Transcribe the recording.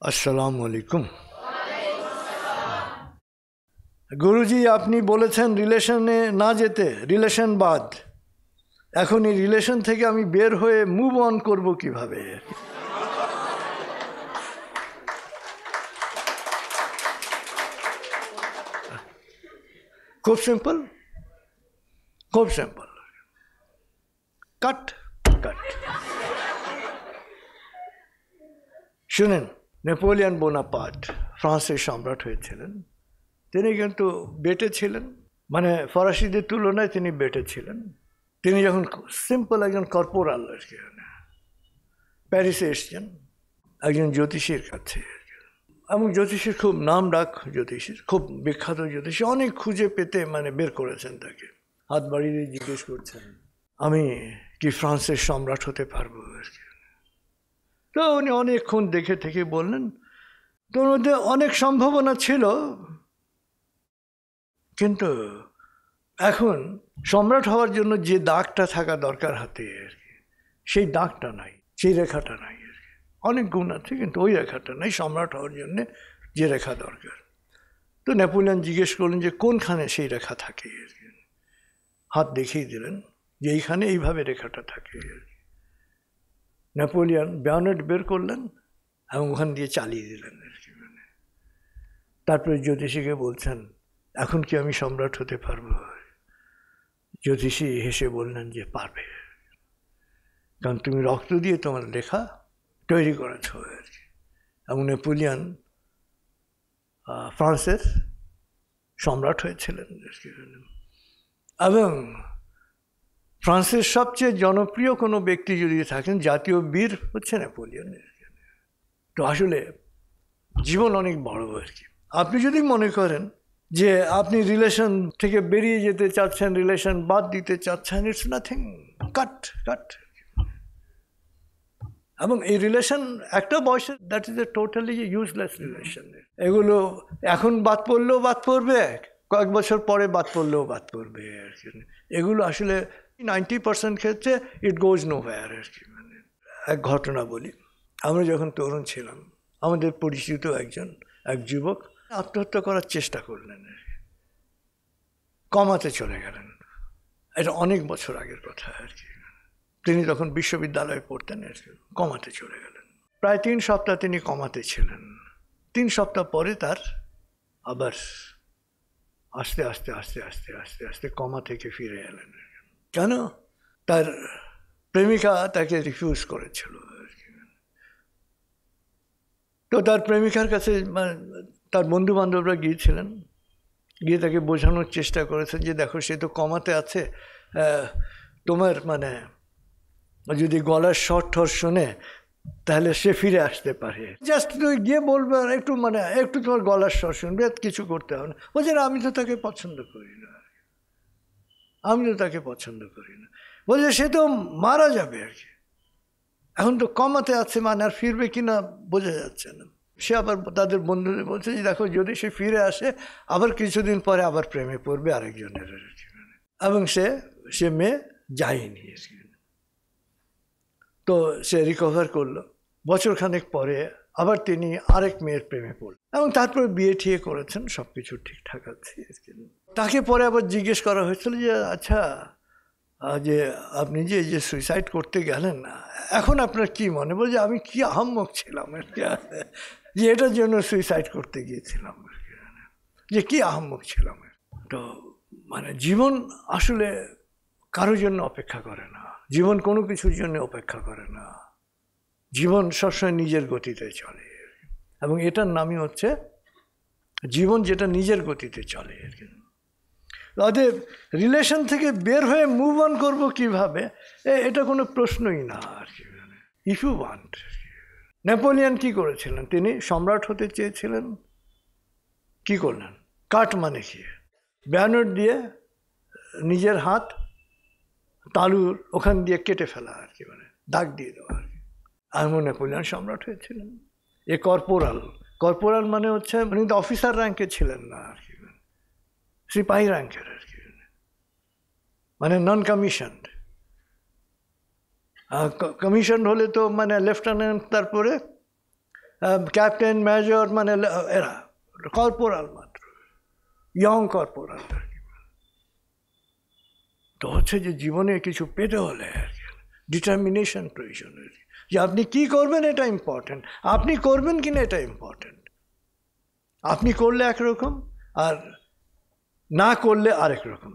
আসসালামু আলাইকুম। গুরুজি, আপনি বলেছেন রিলেশনে না যেতে, রিলেশন বাদ। এখন এই রিলেশন থেকে আমি বের হয়ে মুভ অন করব কিভাবে? খুব সিম্পল, খুব সিম্পল। কাট কাট। শুনেন, নেপোলিয়ন বোনাপার্ট ফ্রান্সের সম্রাট হয়েছিলেন। তিনি কিন্তু বেটে ছিলেন, মানে ফরাসিদের তুলনায় তিনি বেটে ছিলেন। তিনি যখন সিম্পল একজন কর্পোরাল আর কি, প্যারিসে এসছেন একজন জ্যোতিষীর কাছে, এবং জ্যোতিষীর খুব নাম ডাক, জ্যোতিষীর খুব বিখ্যাত জ্যোতিষী, অনেক খুঁজে পেতে মানে বের করেছেন তাকে। হাত বাড়িয়ে জিজ্ঞেস করছেন, আমি কি ফ্রান্সের সম্রাট হতে পারবো আর কি? তো উনি অনেকক্ষণ দেখে থেকে বললেন, তোর মধ্যে অনেক সম্ভাবনা ছিল, কিন্তু এখন সম্রাট হওয়ার জন্য যে দাগটা থাকা দরকার হাতে আর কি, সেই দাগটা নাই, সেই রেখাটা নাই আর কি। অনেক গুণ আছে কিন্তু ওই রেখাটা নাই সম্রাট হওয়ার জন্য যে রেখা দরকার। তো নেপোলিয়ন জিজ্ঞেস করলেন যে কোনখানে সেই রেখা থাকে আর কি। হাত দেখিয়ে দিলেন যে এইখানে এইভাবে রেখাটা থাকে আর কি। নেপোলিয়ন ব্যানেট বের করলেন এবং ওখান দিয়ে চালিয়ে দিলেন আর কি। তারপরে জ্যোতিষীকে বলছেন, এখন কি আমি সম্রাট হতে পারবো? জ্যোতিষী হেসে বললেন যে পারবে, কারণ তুমি রক্ত দিয়ে তোমার লেখা তৈরি করেছ আর কি। এবং নেপোলিয়ন ফ্রান্সের সম্রাট হয়েছিলেন। এবং ফ্রান্সের সবচেয়ে জনপ্রিয় কোনো ব্যক্তি যদি থাকেন, জাতীয় বীর হচ্ছে নেপোলিয়ন। তো আসলে জীবন অনেক বড় আর কি। আপনি যদি মনে করেন যে আপনি রিলেশন থেকে বেরিয়ে যেতে চাচ্ছেন, রিলেশন বাদ দিতে চাচ্ছেন, ইটস নাথিং, কাট কাট। এবং এই রিলেশন একটা বয়সে that is a totally useless relation. এগুলো এখন বাদ পড়লেও বাদ পড়বে, কয়েক বছর পরে বাদ পড়লেও বাদ পড়বে আর কি। এগুলো আসলে 90% ক্ষেত্রে ইট গোজ নো হোয়ার আর কি। মানে এক ঘটনা বলি, আমরা যখন তরুণ ছিলাম, আমাদের পরিচিত এক যুবক আত্মহত্যা করার চেষ্টা করলেন, কমাতে চলে গেলেন। এটা অনেক বছর আগের কথা আর কি। তিনি তখন বিশ্ববিদ্যালয়ে পড়তেন আর কি। কমাতে চলে গেলেন। প্রায় 3 সপ্তাহ তিনি কমাতে ছিলেন। 3 সপ্তাহ পরে তার আবার আস্তে আস্তে আস্তে আস্তে আস্তে আস্তে কমা থেকে ফিরে এলেন। কেন? তার প্রেমিকা তাকে রিফিউজ করেছিল আর কি। তো তার প্রেমিকার কাছে তার বন্ধু বান্ধবরা গিয়েছিলেন, গিয়ে তাকে বোঝানোর চেষ্টা করেছেন যে দেখো, সে তো কমাতে আছে, তোমার মানে যদি গলার স্বর ঠর শোনে তাহলে সে ফিরে আসতে পারে। জাস্ট তুই গিয়ে বলবে একটু তোমার গলার স্বর শুনবে, কিছু করতে হবে না। বলছে না, আমি তো তাকে পছন্দ করি না, বলছে সে তো মারা যাবে আর কি। এখন তো কমাতে আছে, আর ফিরবে কিনা বোঝা যাচ্ছে না। সে আবার তাদের বন্ধুদের বলছে যে দেখো, যদি সে ফিরে আসে আবার কিছুদিন পরে আবার প্রেমে পড়বে আরেকজনের আর কি। এবং সে মেয়ে যায়নি আর কি। তো সে রিকভার করলো। বছরখানেক পরে আবার তিনি আরেক মেয়ের প্রেমে পড়লেন এবং তারপরে বিয়ে ঠিয়ে করেছেন, সব কিছু ঠিকঠাক আছে। তাকে পরে আবার জিজ্ঞেস করা হয়েছিল যে আচ্ছা, যে আপনি যে সুইসাইড করতে গেলেন না, এখন আপনার কি মনে? বলছে আমি কি আহাম্মক ছিলাম যে এটার জন্য সুইসাইড করতে গিয়েছিলাম, যে কি আহাম্মক ছিলাম। তো জীবন আসলে কারোর জন্য অপেক্ষা করে না, জীবন কোনো কিছুর জন্য অপেক্ষা করে না। জীবন সবসময় নিজের গতিতে চলে, এবং এটার নামই হচ্ছে জীবন, যেটা নিজের গতিতে চলে। অতএব রিলেশন থেকে বের হয়ে মুভ অন করবো কিভাবে, এটা কোনো প্রশ্নই না আর কি। If you want. নেপোলিয়ন কি করেছিলেন? তিনি সম্রাট হতে চেয়েছিলেন, কি করলেন? কাট মানে কি? ব্যানর দিয়ে নিজের হাত তালুর ওখান দিয়ে কেটে ফেলা আর কি, দাগ দিয়ে দেওয়া আর কি। এমন নেপোলিয়ন সম্রাট হয়েছিলেন। এ কর্পোরাল মানে হচ্ছে অফিসার র্যাঙ্কে ছিলেন না আর কি, সিপাহী র্যাঙ্কের আর কি, নন কমিশনড। কমিশন হলে তো লেফটেন্যান্ট, তারপরে ক্যাপ্টেন মেজর, মানে এরা কর্পোরাল মাত্র, ইয়ং কর্পোরাল। তো হচ্ছে যে জীবনে কিছু পেতে হলে আর কি ডিটারমিনেশন প্রয়োজন, যে আপনি কি করবেন এটা ইম্পর্টেন্ট, আপনি করবেন কিনা এটা ইম্পর্টেন্ট। আপনি করলে একরকম আর না করলে আরেক রকম।